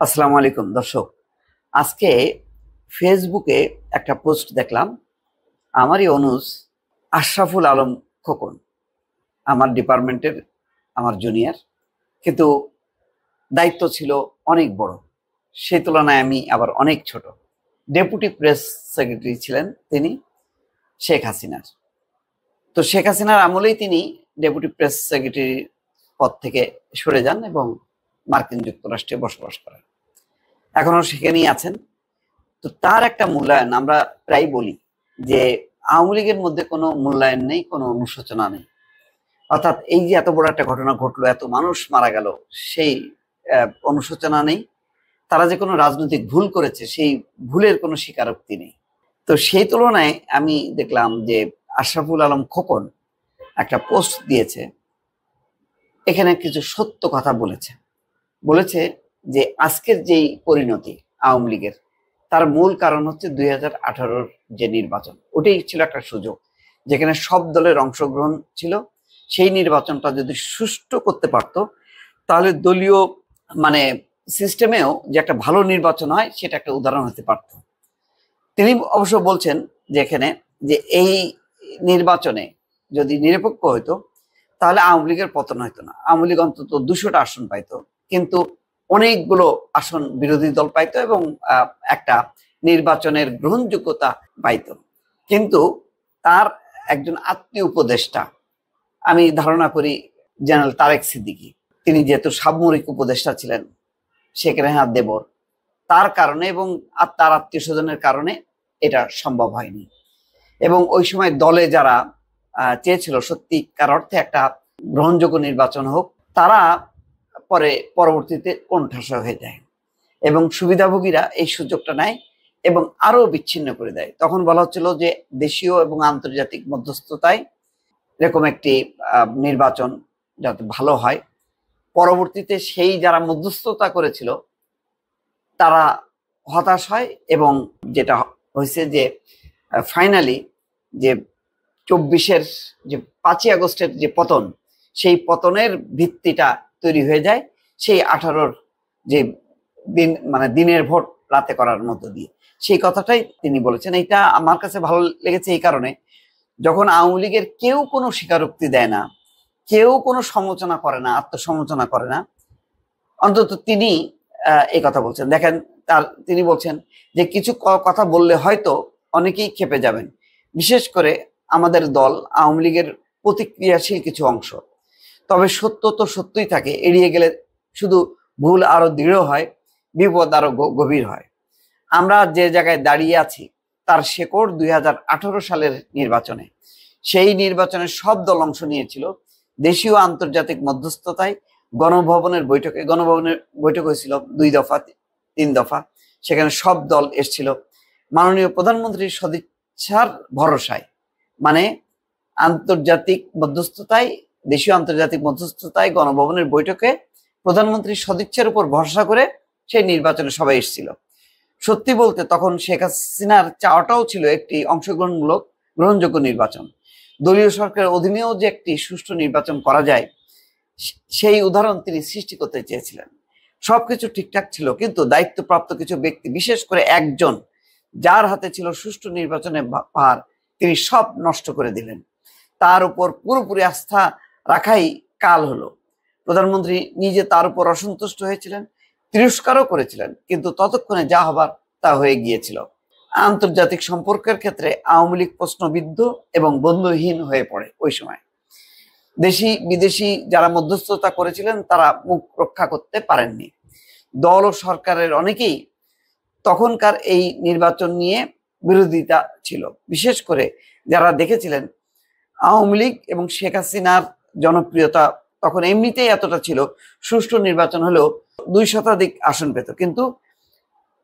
আসসালামু আলাইকুম দর্শক। আজকে ফেসবুকে একটা পোস্ট দেখলাম। আমারই অনুজ আশরাফুল আলম খোকন আমার ডিপার্টমেন্টের আমার জুনিয়র, কিন্তু দায়িত্ব ছিল অনেক বড়। সেই তুলনায় আমি আবার অনেক ছোট। ডেপুটি প্রেস সেক্রেটারি ছিলেন তিনি শেখ হাসিনার। তো শেখ হাসিনার আমলেই তিনি ডেপুটি প্রেস সেক্রেটারি পদ থেকে সরে যান এবং মার্কিন যুক্তরাষ্ট্রে বসবাস করেন। এখনো সেখানেই আছেন। তো তার একটা মূল্যায়ন আমরা প্রায় বলি যে আওয়ামী লীগের মধ্যে কোনো মূল্যায়ন নেই, কোনো অনুশোচনা নেই। অর্থাৎ এই যে এত বড় একটা ঘটনা ঘটলো, এত মানুষ মারা গেল, সেই অনুশোচনা নেই। তারা যে কোনো রাজনৈতিক ভুল করেছে সেই ভুলের কোনো স্বীকারোক্তি নেই। তো সেই তুলনায় আমি দেখলাম যে আশরাফুল আলম খোকন একটা পোস্ট দিয়েছে, এখানে কিছু সত্য কথা বলেছে। বলেছে যে আজকের যেই পরিণতি আওয়ামী লীগের, তার মূল কারণ হচ্ছে 2018-র যে নির্বাচন, ওটাই ছিল একটা সুযোগ যেখানে সব দলের অংশগ্রহণ ছিল। সেই নির্বাচনটা যদি সুষ্ঠু করতে পারতো তাহলে দলীয় মানে সিস্টেমেও যে একটা ভালো নির্বাচন হয় সেটা একটা উদাহরণ হতে পারত। তিনি অবশ্য বলছেন যে এখানে যে এই নির্বাচনে যদি নিরপেক্ষ হইতো তাহলে আওয়ামী লীগের পতন হইতো না। আওয়ামী লীগ অন্তত 200টা আসন পাইতো, কিন্তু অনেকগুলো আসন বিরোধী দল পাইতো এবং একটা নির্বাচনের গ্রহণযোগ্যতা পাইতো। কিন্তু তার একজন আত্মীয় উপদেষ্টা, আমি ধারণা করি জেনারেল তারেক সিদ্দিকী, তিনি যেহেতু সামরিক উপদেষ্টা ছিলেন শেখ রেহানার দেবর, তার কারণে এবং তার আত্মীয় স্বজনের কারণে এটা সম্ভব হয়নি। এবং ওই সময় দলে যারা চেয়েছিল সত্যিকার অর্থে একটা গ্রহণযোগ্য নির্বাচন হোক, তারা পরবর্তীতে কোণঠাসা হয়ে যায় এবং সুবিধাভোগীরা এই সুযোগটা নেয় এবং আরো বিচ্ছিন্ন করে দেয়। তখন বলা হচ্ছিল যে দেশীয় এবং আন্তর্জাতিক মধ্যস্থতায় এরকম একটি নির্বাচন যাতে ভালো হয়। পরবর্তীতে সেই যারা মধ্যস্থতা করেছিল তারা হতাশ হয় এবং যেটা হয়েছে যে ফাইনালি যে 24-এর যে 5ই আগস্টের যে পতন, সেই পতনের ভিত্তিটা তৈরি হয়ে যায় সেই 18-র যে দিন, মানে দিনের ভোট রাতে করার মতো দিয়ে। সেই কথাটাই তিনি বলেছেন। এটা আমার কাছে ভালো লেগেছে এই কারণে, যখন আওয়ামী লীগের কেউ কোনো স্বীকারোক্তি দেয় না, কেউ কোনো সমালোচনা করে না, আত্মসমালোচনা করে না, অন্তত তিনি এই কথা বলছেন। দেখেন, তিনি বলছেন যে কিছু কথা বললে হয়তো অনেকেই ক্ষেপে যাবেন, বিশেষ করে আমাদের দল আওয়ামী লীগের প্রতিক্রিয়াশীল কিছু অংশ। তবে সত্য তো সত্যই থাকে, এড়িয়ে গেলে শুধু ভুল আরো দৃঢ় হয়, বিপদ আরো গভীর হয়। আমরা যে জায়গায় দাঁড়িয়ে আছি তার শেকড় 2018 সালের নির্বাচনে। সেই নির্বাচনে সব দল অংশ নিয়েছিল দেশীয় আন্তর্জাতিক মধ্যস্থতায়। গণভবনের বৈঠক হয়েছিল 2 দফা 3 দফা, সেখানে সব দল এসেছিল মাননীয় প্রধানমন্ত্রীর সদিচ্ছার ভরসায়, মানে আন্তর্জাতিক মধ্যস্থতায়, দেশীয় আন্তর্জাতিক মধ্যস্থতায় গণভবনের বৈঠকে প্রধানমন্ত্রীর সদিচ্ছার উপর ভরসা করে সেই নির্বাচনে সবাই এসেছিল। সত্যি বলতে তখন শেখ হাসিনার চাওয়াটাও ছিল একটি অংশগ্রহণমূলক গ্রহণযোগ্য নির্বাচন। দলীয় সরকারের অধীনেও যে একটি সুষ্ঠু নির্বাচন করা যায় সেই উদাহরণ তিনি সৃষ্টি করতে চেয়েছিলেন। সবকিছু ঠিকঠাক ছিল, কিন্তু দায়িত্বপ্রাপ্ত কিছু ব্যক্তি, বিশেষ করে একজন যার হাতে ছিল সুষ্ঠু নির্বাচনের ভার, তিনি সব নষ্ট করে দিলেন। তার উপর পুরোপুরি আস্থা রাখাই কাল হলো। প্রধানমন্ত্রী নিজে তার উপর অসন্তুষ্ট হয়েছিলেন, তিরস্কারও করেছিলেন, কিন্তু ততক্ষণে যা হবার তা হয়ে গিয়েছিল। আন্তর্জাতিক সম্পর্কের ক্ষেত্রে আওয়ামী লীগ প্রশ্নবিদ্ধ এবং বন্ধুহীন হয়ে পড়ে। ওই সময় দেশি বিদেশি যারা মধ্যস্থতা করেছিলেন তারা মুখ রক্ষা করতে পারেননি। দল ও সরকারের অনেকেই তখনকার এই নির্বাচন নিয়ে বিরোধিতা ছিল, বিশেষ করে যারা দেখেছিলেন আওয়ামী লীগ এবং শেখ হাসিনার জনপ্রিয়তা তখন এমনিতেই এতটা ছিল, সুষ্ঠু নির্বাচন হলেও 2 শতাধিক আসন পেত। কিন্তু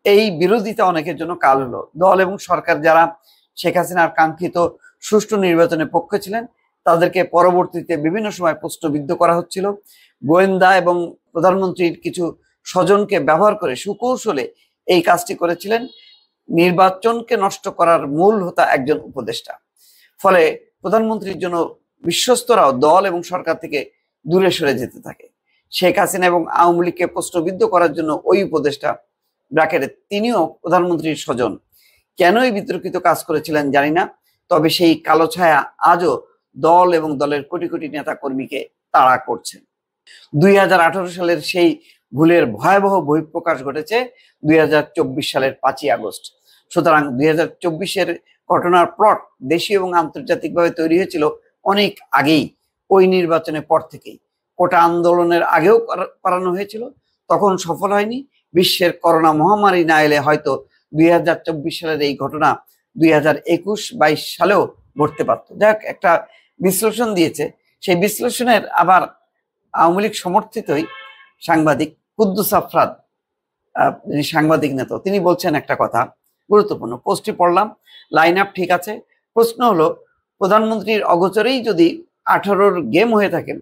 এই বিরোধিতা অনেকের জন্য কাল হলো। দল এবং সরকার যারা শেখ হাসিনার কাঙ্ক্ষিত সুষ্ঠু নির্বাচনের পক্ষে ছিলেন তাদেরকে পরবর্তীতে বিভিন্ন সময় প্রশ্নবিদ্ধ করা হচ্ছিল। গোয়েন্দা এবং প্রধানমন্ত্রীর কিছু স্বজনকে ব্যবহার করে সুকৌশলে এই কাজটি করেছিলেন। নির্বাচনকে নষ্ট করার মূল হোতা একজন উপদেষ্টা। ফলে প্রধানমন্ত্রীর জন্য বিশ্বস্তরাও দল এবং সরকার থেকে দূরে সরে যেতে থাকে। শেখ হাসিনা এবং আওয়ামী লীগকে প্রশ্নবিদ্ধ করার জন্য ওই উপদেষ্টা ব্র্যাকেটে তিনিও প্রধানমন্ত্রীর স্বজন কেন এই বিতর্কিত কাজ করেছিলেন জানি না, তবে সেই কালো ছায়া আজও দল এবং দলের কোটি কোটি নেতা কর্মীকে তাড়া করছে। 2018 সালের সেই ভুলের ভয়াবহ বহিঃপ্রকাশ ঘটেছে 2024 সালের 5ই আগস্ট। সুতরাং 2024-এর ঘটনার প্লট দেশীয় এবং আন্তর্জাতিকভাবে তৈরি হয়েছিল অনেক আগেই, ওই নির্বাচনের পর থেকেই। কোটা আন্দোলনের আগেও করানো হয়েছিল, তখন সফল হয়নি। বিশ্বের করোনা মহামারী না এলে হয়তো 2024 সালের এই ঘটনা 2021-22 সালেও ঘটতে পারত। যাক, একটা বিশ্লেষণ দিয়েছে, সেই বিশ্লেষণের আবার আওয়ামী লীগ সমর্থিতই সাংবাদিক কুদ্দুস আফরাদ, সাংবাদিক নেতা, তিনি বলছেন একটা কথা গুরুত্বপূর্ণ। পোস্টটি পড়লাম, লাইন আপ ঠিক আছে। প্রশ্ন হলো, প্রধানমন্ত্রীর অগোচরেই যদি 18-র গেম হয়ে থাকে,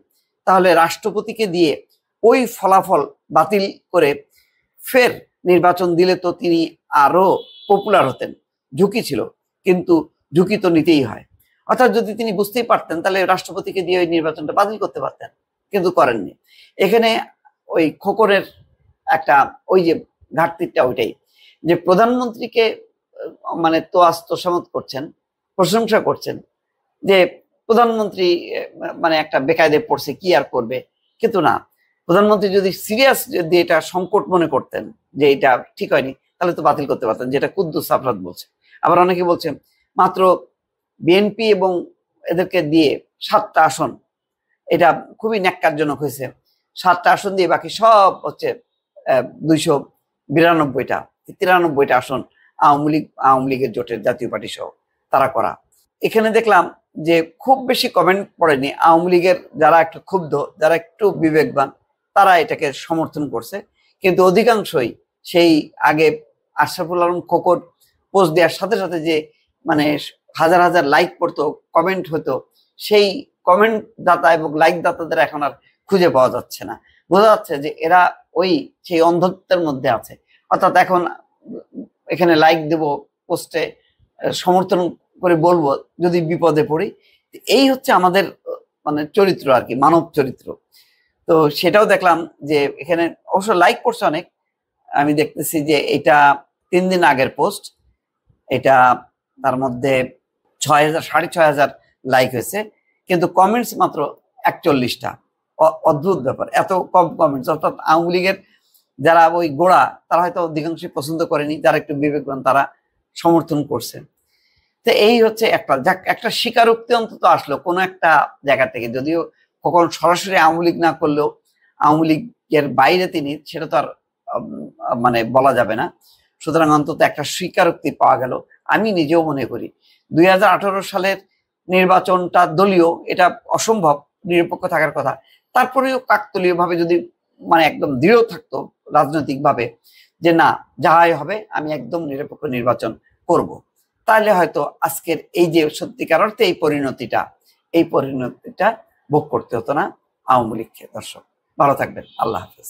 তাহলে রাষ্ট্রপতিকে দিয়ে ওই ফলাফল বাতিল করে ফের নির্বাচন দিলে তো তিনি আরো পপুলার হতেন। ঝুঁকি ছিল, কিন্তু ঝুঁকি তো নিতেই হয়। অর্থাৎ যদি তিনি বুঝতেই পারতেন, তাহলে রাষ্ট্রপতিকে দিয়ে ওই নির্বাচনটা বাতিল করতে পারতেন, কিন্তু করেননি। এখানে ওই খোকরের একটা ওই যে ঘাটতিটা ওইটাই, যে প্রধানমন্ত্রীকে মানে তোয়ামত করছেন, প্রশংসা করছেন যে প্রধানমন্ত্রী মানে একটা বেকায়দায় পড়ছে, কি আর করবে। কিন্তু না, প্রধানমন্ত্রী যদি সিরিয়াস যদি এটা সংকট মনে করতেন যে এটা ঠিক হয়নি, তাহলে তো বাতিল করতে পারতেন, যেটা কুদ্দুস আফরাদ বলছে। আবার অনেকে বলছেন মাত্র বিএনপি এবং এদেরকে দিয়ে 7টা আসন, এটা খুবই ন্যাক্কারজনক হয়েছে। 7টা আসন দিয়ে বাকি সব হচ্ছে 292টা 93টা আসন আওয়ামী লীগের জোটের জাতীয় পার্টি সহ তারা করা। এখানে দেখলাম যে খুব বেশি কমেন্ট পড়েনি। আওয়ামী লীগের যারা একটু ক্ষুব্ধ, যারা একটু বিবেকবান, তারা এটাকে সমর্থন করছে, কিন্তু অধিকাংশই সেই আগে আশরাফুল আলম খোকর পোস্ট দেওয়ার সাথে সাথে যে মানে হাজার হাজার লাইক পড়তো, কমেন্ট হতো, সেই কমেন্ট দাতা এবং লাইক দাতাদের এখন আর খুঁজে পাওয়া যাচ্ছে না। বোঝা যাচ্ছে যে এরা ওই সেই অন্ধত্বের মধ্যে আছে। অর্থাৎ এখন এখানে লাইক দেব, পোস্টে সমর্থন করে বলবো যদি বিপদে পড়ি। এই হচ্ছে আমাদের মানে চরিত্র আর কি, মানব চরিত্র। তো সেটাও দেখলাম যে এখানে অবশ্য লাইক পড়ছে অনেক। আমি দেখতেছি যে এটা 3 দিন আগের পোস্ট, এটা তার মধ্যে 6,000 6,500 লাইক হয়েছে, কিন্তু কমেন্টস মাত্র 41টা। অদ্ভুত ব্যাপার, এত কম কমেন্টস। অর্থাৎ আওয়ামী লীগের যারা ওই গোড়া, তারা হয়তো অধিকাংশই পছন্দ করেনি, যারা একটু বিবেকবান তারা সমর্থন করছে। তো এই হচ্ছে একটা স্বীকারোক্তি অন্তত আসলো কোনো একটা জায়গা থেকে, যদিও কখন সরাসরি আওয়ামী লীগ না করলেও আওয়ামী লীগের বাইরে তিনি, সেটা তো আর মানে বলা যাবে না। সুতরাং অন্তত একটা স্বীকারোক্তি পাওয়া গেল। আমি নিজেও মনে করি 2018 সালের নির্বাচনটা দলীয়, এটা অসম্ভব, নিরপেক্ষ থাকার কথা। তারপরেও কাকতলীয় ভাবে যদি মানে একদম দৃঢ় থাকতো রাজনৈতিক ভাবে যে না, যাহাই হবে আমি একদম নিরপেক্ষ নির্বাচন করব, তাহলে হয়তো আজকের এই যে সত্যিকার অর্থে এই পরিণতিটা ভোগ করতে হতো না আওয়ামী লীগকে। দর্শক ভালো থাকবেন, আল্লাহ হাফেজ।